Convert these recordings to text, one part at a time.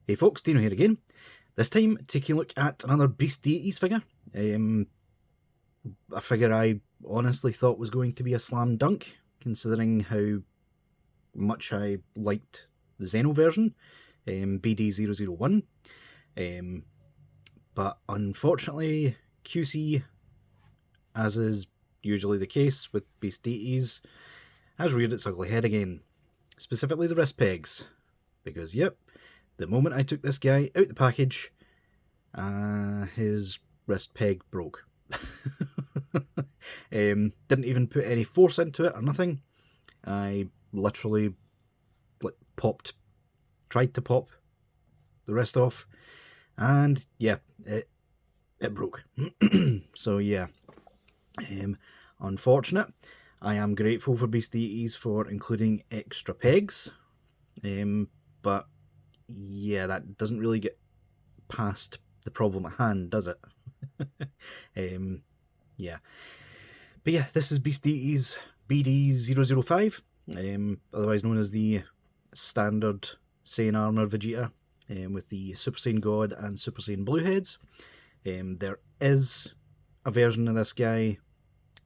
Hey folks, Deano here again. This time taking a look at another Beast Deities figure. A figure I honestly thought was going to be a slam dunk, considering how much I liked the Xeno version, BD001. But unfortunately, QC, as is usually the case with Beast Deities, has reared its ugly head again. Specifically the wrist pegs. Because, yep, the moment I took this guy out the package, his wrist peg broke. Didn't even put any force into it or nothing. I literally tried to pop the wrist off, and yeah, it broke. So yeah, unfortunate. I am grateful for Beast Deities for including extra pegs, but yeah, that doesn't really get past the problem at hand, does it? Yeah. But yeah, this is Beast Deities BD005, otherwise known as the standard Saiyan armor Vegeta, with the Super Saiyan God and Super Saiyan Blue heads. There is a version of this guy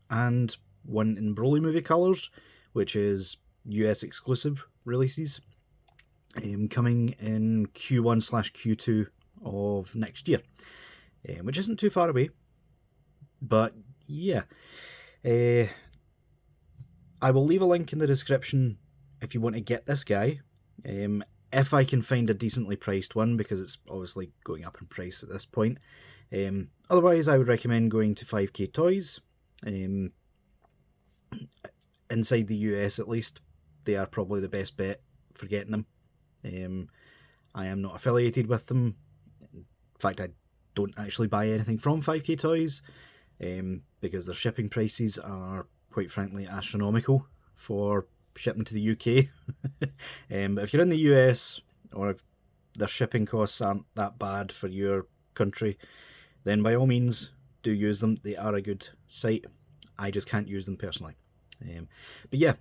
and one in Broly movie colours, which is US exclusive releases, coming in Q1/Q2 of next year, which isn't too far away. But yeah, I will leave a link in the description if you want to get this guy, if I can find a decently priced one, because it's obviously going up in price at this point. Otherwise, I would recommend going to 5K Toys. Inside the US at least, they are probably the best bet for getting them. I am not affiliated with them. In fact, I don't actually buy anything from 5K Toys, because their shipping prices are, quite frankly, astronomical for shipping to the UK. But if you're in the US, or if their shipping costs aren't that bad for your country, then by all means do use them. They are a good site. I just can't use them personally. But yeah,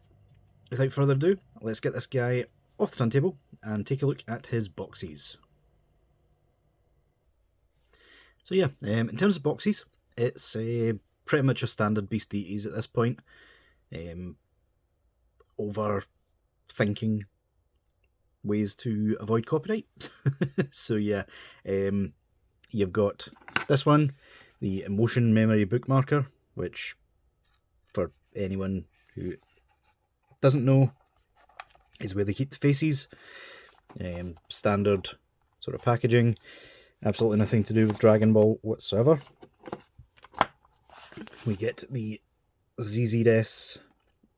without further ado, let's get this guy off the turntable and take a look at his boxes. So yeah, in terms of boxes, it's pretty much a standard Beast Deities at this point. Overthinking ways to avoid copyright. So yeah, you've got this one, the Emotion Memory Bookmarker, which, for anyone who doesn't know, is where they keep the faces. Standard sort of packaging, absolutely nothing to do with Dragon Ball whatsoever. We get the ZZS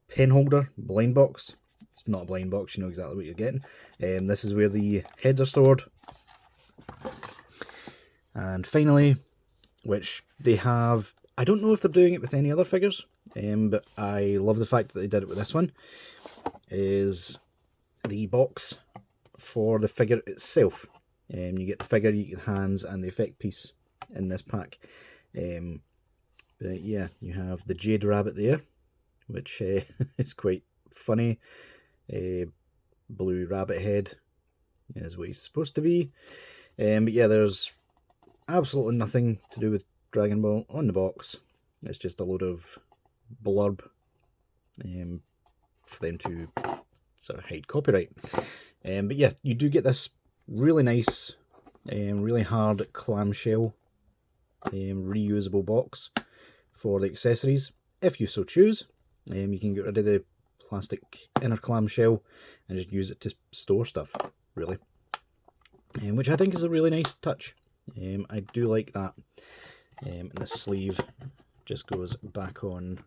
pen holder blind box. It's not a blind box, you know exactly what you're getting. This is where the heads are stored. And finally, which they have, I don't know if they're doing it with any other figures, but I love the fact that they did it with this one, is the box for the figure itself. You get the figure, you get the hands, and the effect piece in this pack. But yeah, you have the Jade rabbit there, which is quite funny. Blue rabbit head is what he's supposed to be. But yeah, there's absolutely nothing to do with Dragon Ball on the box. It's just a load of blurb for them to sort of hide copyright. But yeah, you do get this really nice, really hard clamshell, reusable box for the accessories, if you so choose. You can get rid of the plastic inner clamshell and just use it to store stuff, really, which I think is a really nice touch. I do like that. And the sleeve just goes back on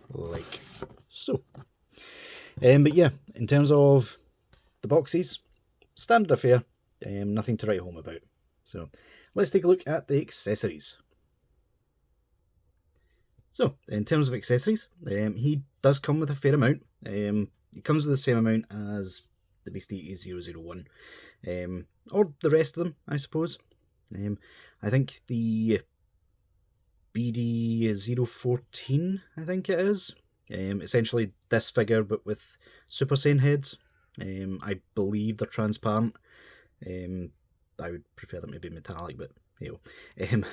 like so. But yeah, in terms of the boxes, standard affair, nothing to write home about. So let's take a look at the accessories. So, in terms of accessories, he does come with a fair amount. He comes with the same amount as the Beast Deities 001, or the rest of them, I suppose. I think the BD014, I think it is. Essentially this figure, but with Super Saiyan heads. I believe they're transparent. I would prefer them to be metallic, but you know,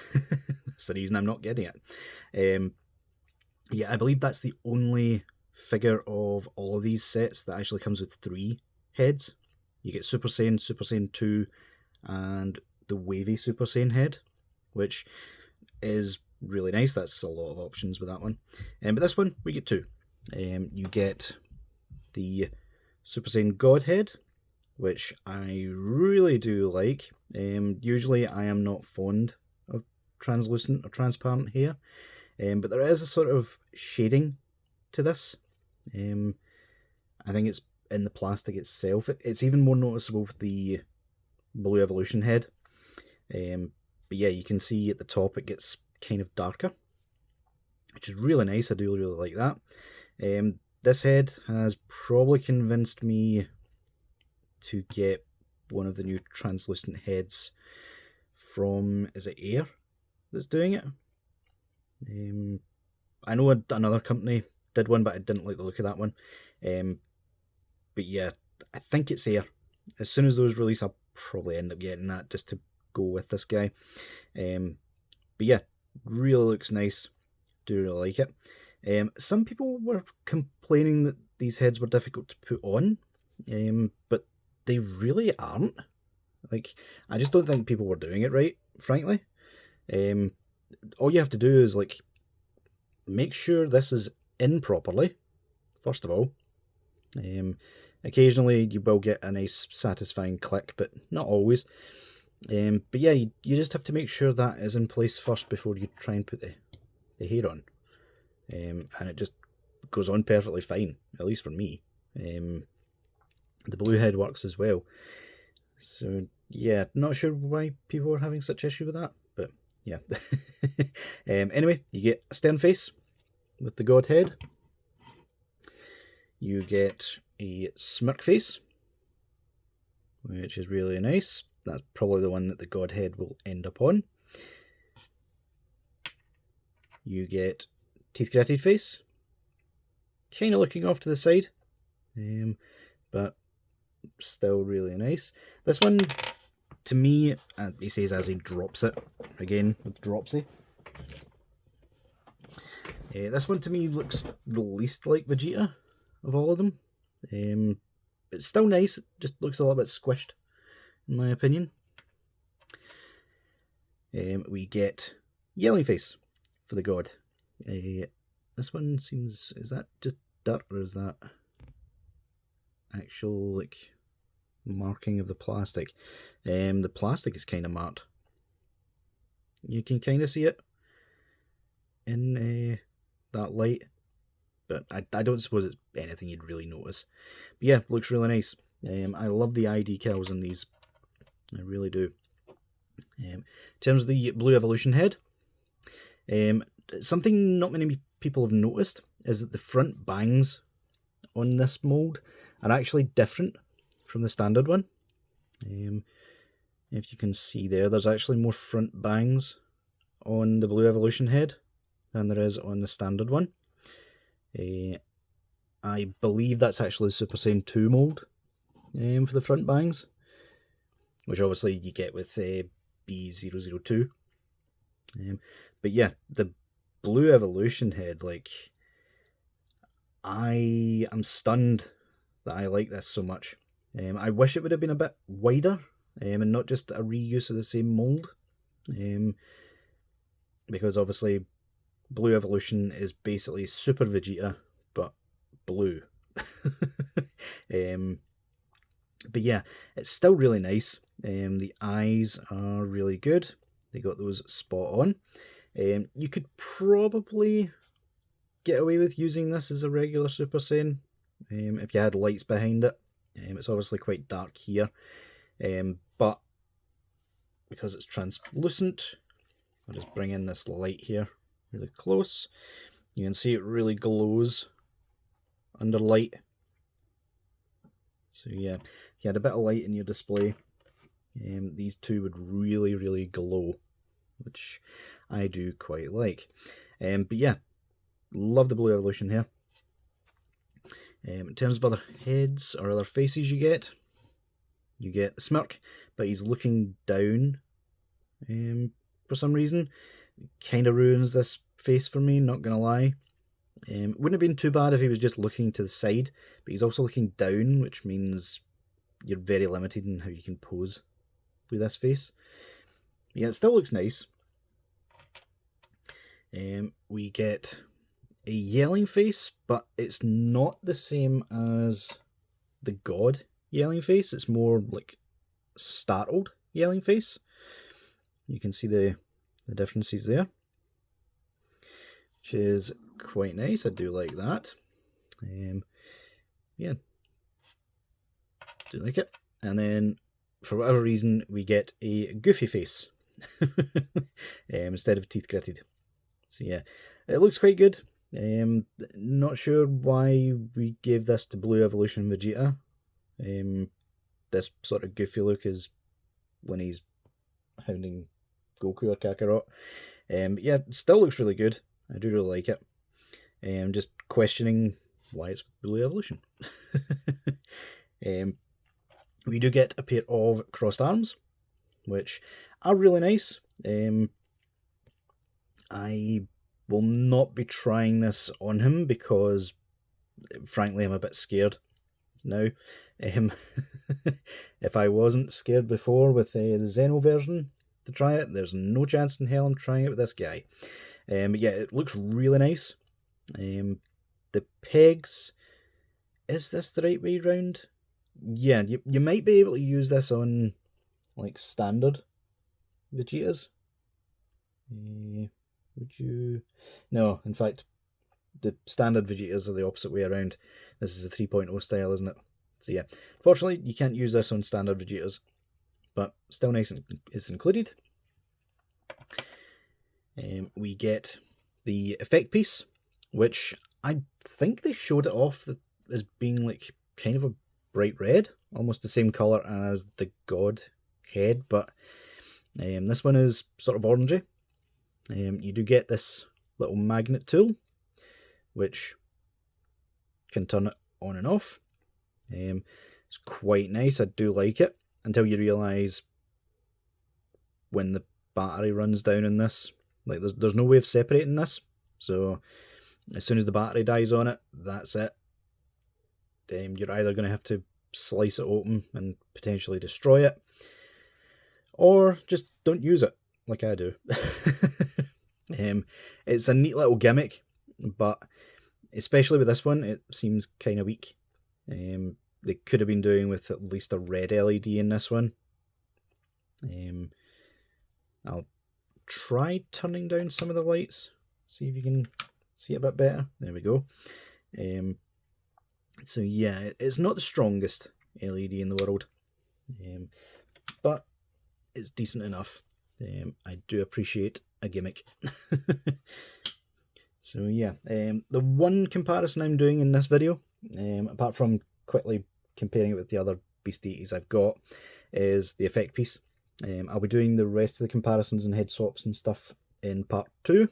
that's the reason I'm not getting it. Yeah, I believe that's the only figure of all of these sets that actually comes with 3 heads. You get Super Saiyan 2, and the wavy Super Saiyan head, which is really nice. That's a lot of options with that one. But this one, we get 2. You get the Super Saiyan God head, which I really do like. Usually I am not fond of translucent or transparent hair, but there is a sort of shading to this. I think it's in the plastic itself. It's even more noticeable with the Blue Evolution head. But yeah, you can see at the top it gets kind of darker, which is really nice. I do really like that. This head has probably convinced me to get one of the new translucent heads from, is it Air that's doing it? I know another company did one, but I didn't like the look of that one. But yeah, I think it's Air. As soon as those release, I'll probably end up getting that just to go with this guy. But yeah, really looks nice. Do really like it. Some people were complaining that these heads were difficult to put on, but they really aren't. Like, I just don't think people were doing it right, frankly. All you have to do is, like, make sure this is in properly, first of all. Occasionally you will get a nice satisfying click, but not always. But yeah, you just have to make sure that is in place first before you try and put the hair on. And it just goes on perfectly fine, at least for me. The blue head works as well. So yeah, not sure why people are having such issue with that, but yeah. Anyway, you get a stern face with the god head. You get a smirk face, which is really nice. That's probably the one that the god head will end up on. You get teeth gritted face, kind of looking off to the side, but still really nice. This one, to me, he says as he drops it, again with Dropsy. This one to me looks the least like Vegeta of all of them. It's still nice, it just looks a little bit squished, in my opinion. We get Yelling Face for the god. This one seems, is that just dirt or is that actual like marking of the plastic? The plastic is kind of marked. You can kind of see it in that light, but I don't suppose it's anything you'd really notice. But yeah, looks really nice. I love the eye decals in these, I really do. In terms of the Blue Evolution head, something not many people have noticed is that the front bangs on this mould are actually different from the standard one. If you can see there's actually more front bangs on the Blue Evolution head than there is on the standard one. I believe that's actually the Super Saiyan 2 mould for the front bangs, which obviously you get with B002. But yeah, the Blue Evolution head, like, I am stunned that I like this so much. I wish it would have been a bit wider and not just a reuse of the same mould, because obviously Blue Evolution is basically Super Vegeta but blue. But yeah, it's still really nice. The eyes are really good. They got those spot on. You could probably get away with using this as a regular Super Saiyan if you had lights behind it. It's obviously quite dark here, but because it's translucent, I'll just bring in this light here really close. You can see it really glows under light. So yeah, if you had a bit of light in your display, these two would really, really glow, which I do quite like. But yeah, love the Blue Evolution here. In terms of other heads or other faces you get, you get the smirk, but he's looking down for some reason. Kind of ruins this face for me, not gonna lie. Wouldn't have been too bad if he was just looking to the side, but he's also looking down, which means you're very limited in how you can pose with this face. Yeah, it still looks nice. We get a yelling face, but it's not the same as the god yelling face. It's more like startled yelling face. You can see the differences there, which is quite nice. I do like that. Yeah, do like it. And then for whatever reason we get a goofy face instead of teeth gritted. So yeah, it looks quite good. Not sure why we gave this to Blue Evolution Vegeta. This sort of goofy look is when he's hounding Goku or Kakarot. Yeah, it still looks really good. I do really like it. Just questioning why it's Blue Evolution. We do get a pair of crossed arms, which are really nice. I will not be trying this on him because, frankly, I'm a bit scared now. If I wasn't scared before with the Zeno version to try it, there's no chance in hell I'm trying it with this guy. But yeah, it looks really nice. The pegs, is this the right way round? Yeah, you might be able to use this on like standard Vegetas. Would you? No, in fact, the standard Vegetas are the opposite way around. This is a 3.0 style, isn't it? So yeah, fortunately you can't use this on standard Vegetas, but still nice it's included. We get the effect piece, which I think they showed it off as being like kind of a bright red, almost the same colour as the god head, but this one is sort of orangey. You do get this little magnet tool, which can turn it on and off. It's quite nice, I do like it, until you realise when the battery runs down in this, like there's no way of separating this, so as soon as the battery dies on it, that's it. You're either going to have to slice it open and potentially destroy it, or just don't use it, like I do. It's a neat little gimmick, but especially with this one, it seems kind of weak. They could have been doing with at least a red LED in this one. I'll try turning down some of the lights, see if you can see it a bit better. There we go. So yeah, it's not the strongest LED in the world, but it's decent enough. I do appreciate a gimmick. So yeah, the one comparison I'm doing in this video, apart from quickly comparing it with the other Beast Deities I've got, is the effect piece. I'll be doing the rest of the comparisons and head swaps and stuff in part 2.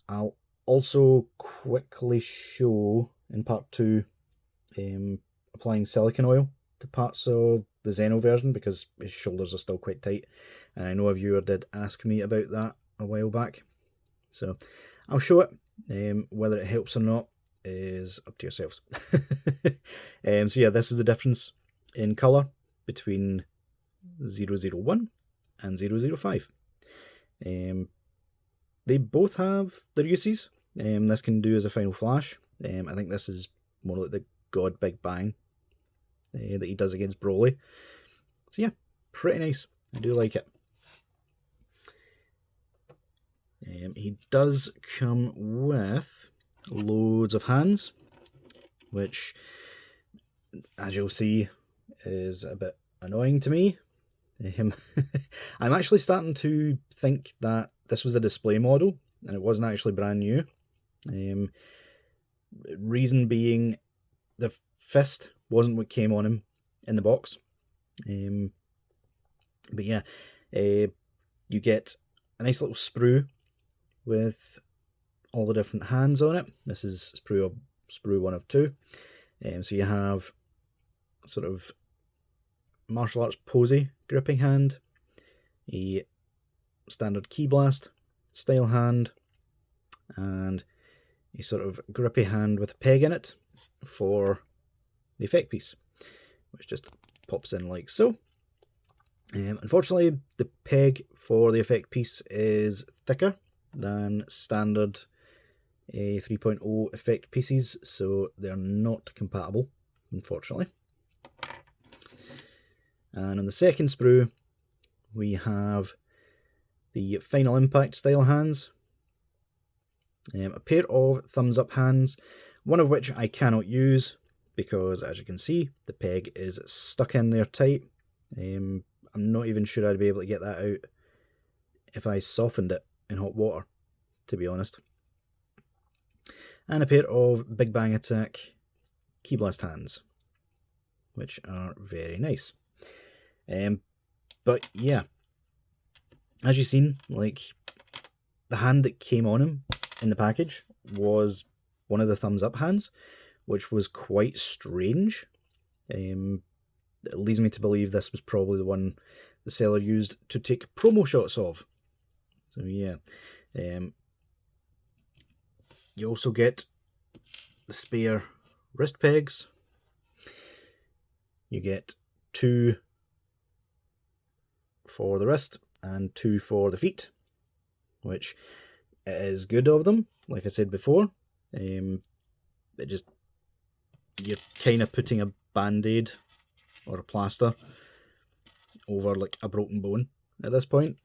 I'll also quickly show in part 2 applying silicone oil to parts of the Zeno version because his shoulders are still quite tight, and I know a viewer did ask me about that a while back, so I'll show it. Whether it helps or not is up to yourselves. So yeah, this is the difference in colour between 001 and 005. They both have their uses. This can do as a final flash. I think this is more like the God Big Bang that he does against Broly. So yeah, pretty nice. I do like it. He does come with loads of hands, which, as you'll see, is a bit annoying to me. I'm actually starting to think that this was a display model and it wasn't actually brand new. Reason being, the fist wasn't what came on him in the box. But yeah, you get a nice little sprue with all the different hands on it. This is sprue 1 of 2. So you have sort of martial arts posy gripping hand, a standard key blast style hand, and a sort of grippy hand with a peg in it for the effect piece, which just pops in like so. Unfortunately, the peg for the effect piece is thicker than standard 3.0 effect pieces, so they're not compatible, unfortunately. And on the second sprue, we have the Final Impact style hands, a pair of thumbs up hands, one of which I cannot use because, as you can see, the peg is stuck in there tight. I'm not even sure I'd be able to get that out if I softened it in hot water, to be honest. And a pair of Big Bang Attack Key Blast hands, which are very nice. But yeah, as you've seen, like, the hand that came on him in the package was one of the thumbs up hands, which was quite strange. It leads me to believe this was probably the one the seller used to take promo shots of. So yeah. You also get the spare wrist pegs. You get 2 for the wrist and 2 for the feet, which is good of them. Like I said before, you're kind of putting a band-aid or a plaster over like a broken bone at this point.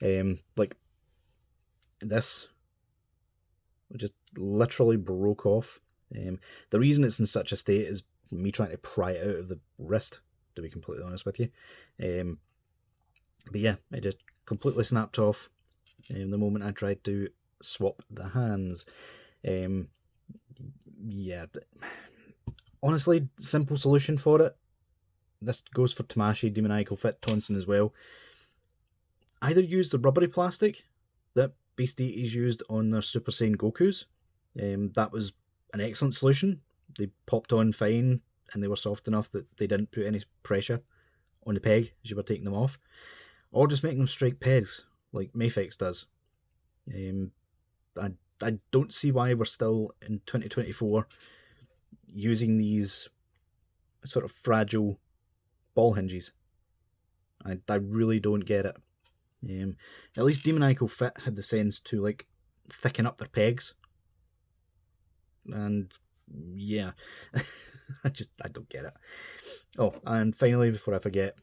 Like this just literally broke off. The reason it's in such a state is me trying to pry it out of the wrist, to be completely honest with you. But yeah, it just completely snapped off the moment I tried to swap the hands. Yeah, honestly, simple solution for it. This goes for Tamashii, Demoniacal Fit, Tonson as well. Either use the rubbery plastic that Beast Deities used on their Super Saiyan Gokus. That was an excellent solution. They popped on fine and they were soft enough that they didn't put any pressure on the peg as you were taking them off. Or just make them straight pegs like Mafex does. I don't see why we're still in 2024 using these sort of fragile ball hinges. I really don't get it. At least Demoniacal Fit had the sense to like thicken up their pegs. And yeah, I don't get it. Oh, and finally, before I forget,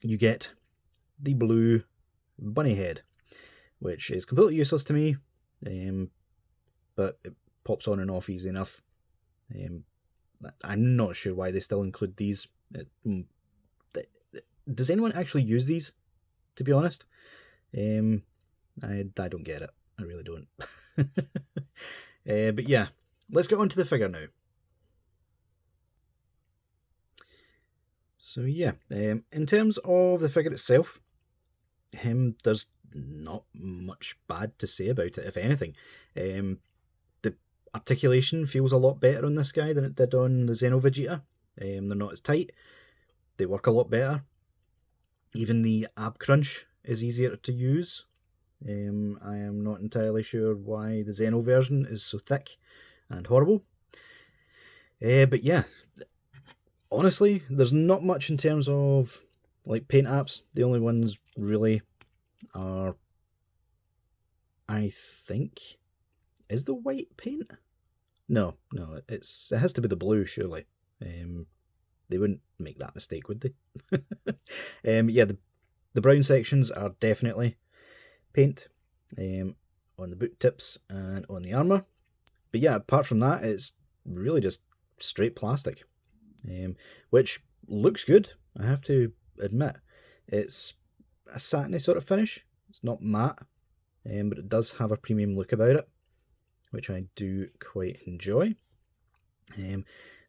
you get the blue bunny head, which is completely useless to me, but it pops on and off easy enough. I'm not sure why they still include these. Does anyone actually use these, to be honest? I don't get it. I really don't. But yeah, let's get on to the figure now. So yeah, in terms of the figure itself, there's not much bad to say about it, if anything. The articulation feels a lot better on this guy than it did on the Xeno Vegeta. They're not as tight. They work a lot better. Even the ab crunch is easier to use. I am not entirely sure why the Xeno version is so thick and horrible. But yeah, honestly, there's not much in terms of like paint apps. The only ones really are, I think, is the white paint? No, it has to be the blue, surely. They wouldn't make that mistake, would they? Yeah, the brown sections are definitely paint on the boot tips and on the armour. But yeah, apart from that, it's really just straight plastic, which looks good, I have to admit. It's a satiny sort of finish. It's not matte, but it does have a premium look about it, which I do quite enjoy.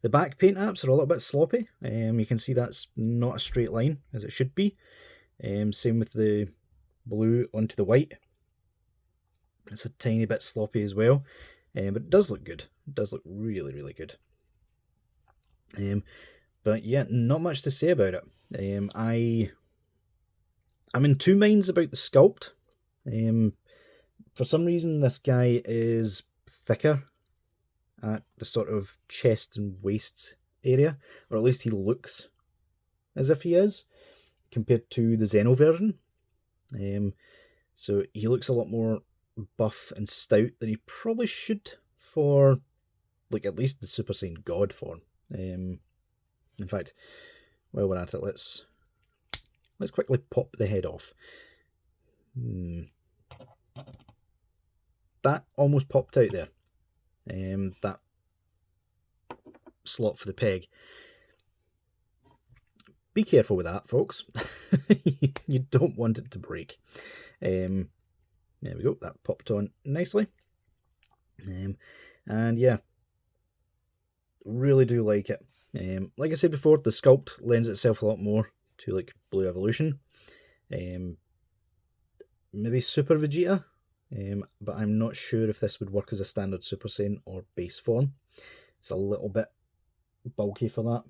The back paint apps are a little bit sloppy. You can see that's not a straight line as it should be. Same with the blue onto the white. It's a tiny bit sloppy as well, but it does look good. It does look really, really good. But yeah, not much to say about it. I'm in two minds about the sculpt. For some reason, this guy is thicker at the sort of chest and waist area, or at least he looks as if he is, compared to the Zeno version. So he looks a lot more buff and stout than he probably should for, like, at least the Super Saiyan God form. In fact, while we're at it, let's quickly pop the head off. That almost popped out there. That slot for the peg. Be careful with that, folks. You don't want it to break. There we go, that popped on nicely. And yeah, really do like it. Like I said before, the sculpt lends itself a lot more to like Blue Evolution. Maybe Super Vegeta, but I'm not sure if this would work as a standard Super Saiyan or base form. It's a little bit bulky for that.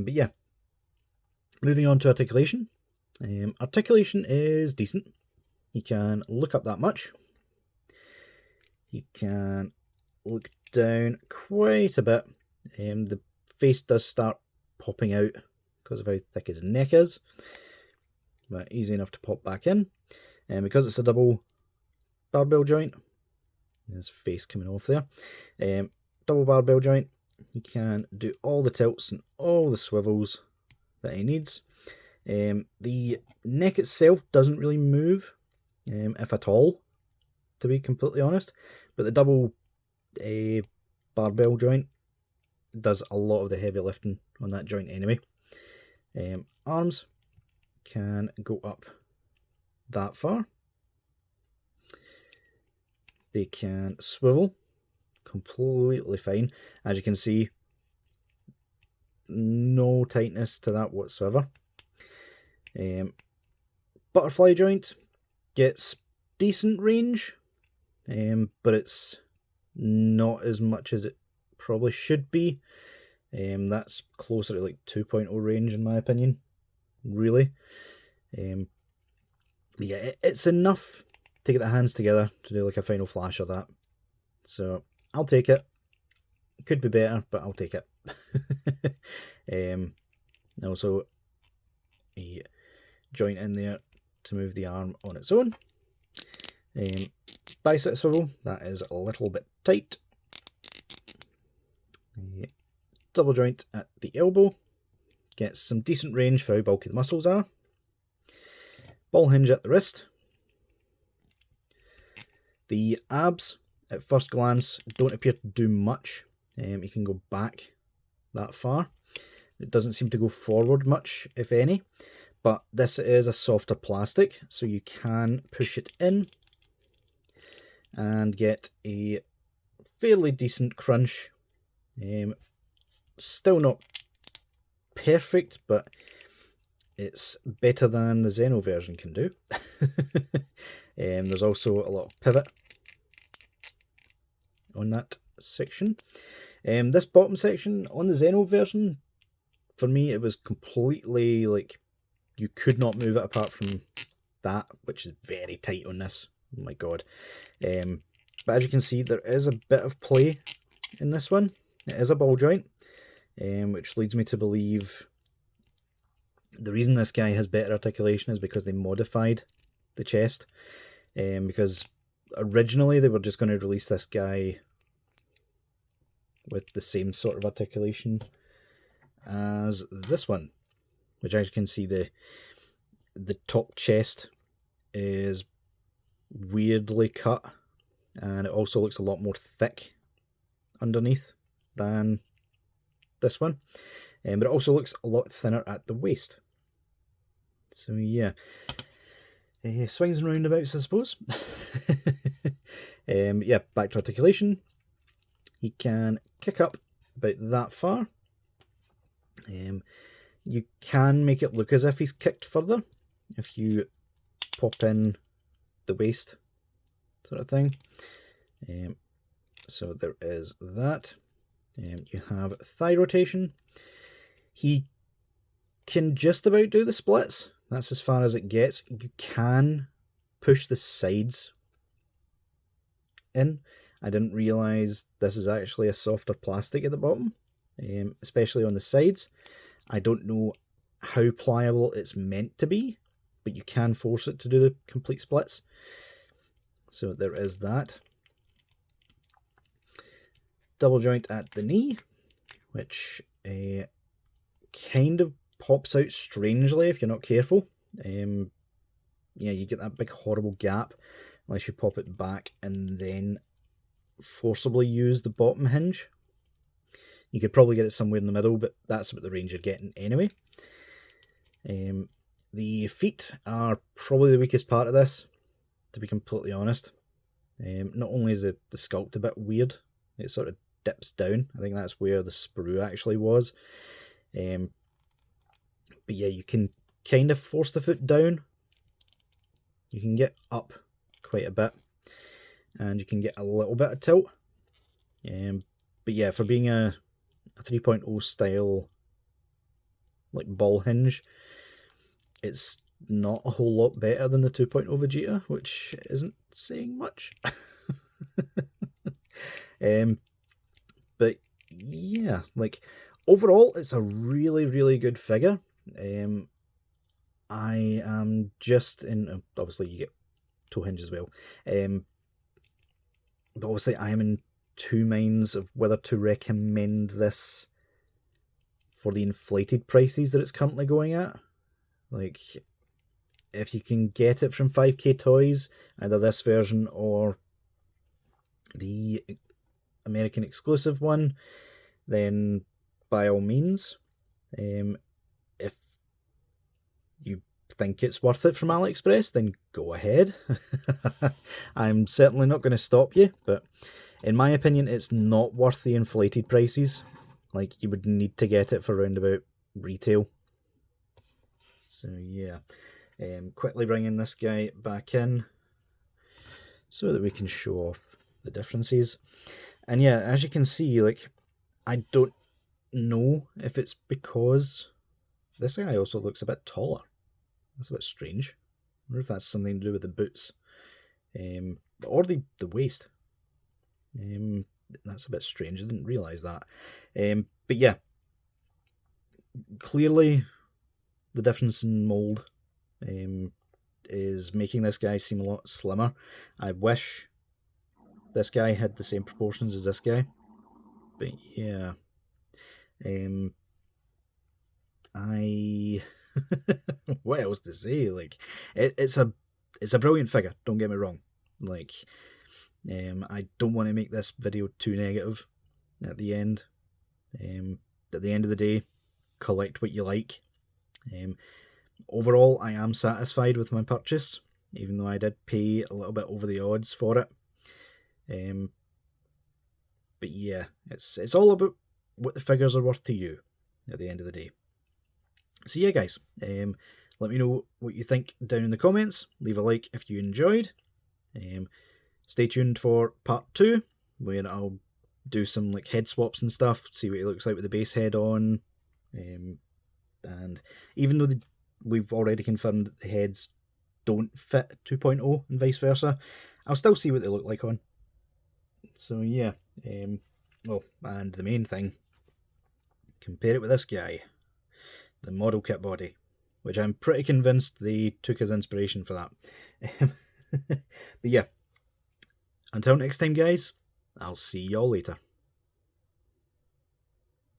But yeah, moving on to articulation. Articulation is decent. You can look up that much. You can look down quite a bit. The face does start popping out because of how thick his neck is, but easy enough to pop back in. And because it's a double barbell joint, his face coming off there, double barbell joint, you can do all the tilts and all the swivels that he needs. The neck itself doesn't really move, if at all, to be completely honest, but the double barbell joint does a lot of the heavy lifting on that joint anyway. Arms can go up that far. They can swivel completely fine. As you can see, no tightness to that whatsoever. Butterfly joint gets decent range, but it's not as much as it probably should be. That's closer to like 2.0 range in my opinion, really. Yeah, it's enough to get the hands together to do like a final flash of that. So I'll take it. Could be better, but I'll take it. Also a joint in there to move the arm on its own. Bicep swivel, that is a little bit tight. Double joint at the elbow, gets some decent range for how bulky the muscles are. Ball hinge at the wrist. The abs, at first glance, don't appear to do much. You can go back that far. It doesn't seem to go forward much, if any. But this is a softer plastic, so you can push it in and get a fairly decent crunch. Still not perfect, but it's better than the Zeno version can do. There's also a lot of pivot on that section. This bottom section on the Zeno version, for me, it was completely like you could not move it apart from that, which is very tight on this. Oh my god. But as you can see, there is a bit of play in this one. It is a ball joint, which leads me to believe the reason this guy has better articulation is because they modified the chest. Because originally they were just going to release this guy with the same sort of articulation as this one, which as you can see, the top chest is weirdly cut, and it also looks a lot more thick underneath than this one, but it also looks a lot thinner at the waist. So yeah, swings and roundabouts, I suppose. Yeah, back to articulation. He can kick up about that far. You can make it look as if he's kicked further if you pop in the waist sort of thing. So there is that. You have thigh rotation. He can just about do the splits. That's as far as it gets. You can push the sides in. I didn't realise this is actually a softer plastic at the bottom, especially on the sides. I don't know how pliable it's meant to be, but you can force it to do the complete splits. So there is that. Double joint at the knee, which kind of pops out strangely if you're not careful. Yeah, you get that big horrible gap unless you pop it back and then forcibly use the bottom hinge. You could probably get it somewhere in the middle, but that's about the range you're getting anyway. The feet are probably the weakest part of this, to be completely honest. Not only is the sculpt a bit weird, it sort of dips down. I think that's where the sprue actually was. But yeah, you can kind of force the foot down. You can get up quite a bit, and you can get a little bit of tilt. But yeah, for being a 3.0 style like ball hinge, it's not a whole lot better than the 2.0 Vegeta, which isn't saying much. But yeah, like overall, it's a really, really good figure. I am just in, obviously you get toe hinge as well, but obviously I am in two minds of whether to recommend this for the inflated prices that it's currently going at. Like, if you can get it from 5k Toys, either this version or the American exclusive one, then by all means. If you think it's worth it from AliExpress, then go ahead. I'm certainly not going to stop you, but in my opinion, it's not worth the inflated prices. Like, you would need to get it for around about retail. So yeah, quickly bringing this guy back in so that we can show off the differences. And yeah, as you can see, like, I don't know if it's because this guy also looks a bit taller. That's a bit strange. I wonder if that's something to do with the boots, or the waist. That's a bit strange. I didn't realise that. But yeah, clearly the difference in mould is making this guy seem a lot slimmer. I wish this guy had the same proportions as this guy. But yeah, what else to say? Like, it's a brilliant figure. Don't get me wrong. Like, I don't want to make this video too negative at the end. At the end of the day, collect what you like. Overall, I am satisfied with my purchase, even though I did pay a little bit over the odds for it. But yeah, it's all about what the figures are worth to you at the end of the day. So yeah, guys, let me know what you think down in the comments. Leave a like if you enjoyed. Stay tuned for part 2, where I'll do some like head swaps and stuff, see what it looks like with the base head on. And even though we've already confirmed that the heads don't fit 2.0 and vice versa, I'll still see what they look like on. So yeah, oh, and the main thing, compare it with this guy, the model kit body, which I'm pretty convinced they took as inspiration for that. But yeah, until next time, guys, I'll see y'all later.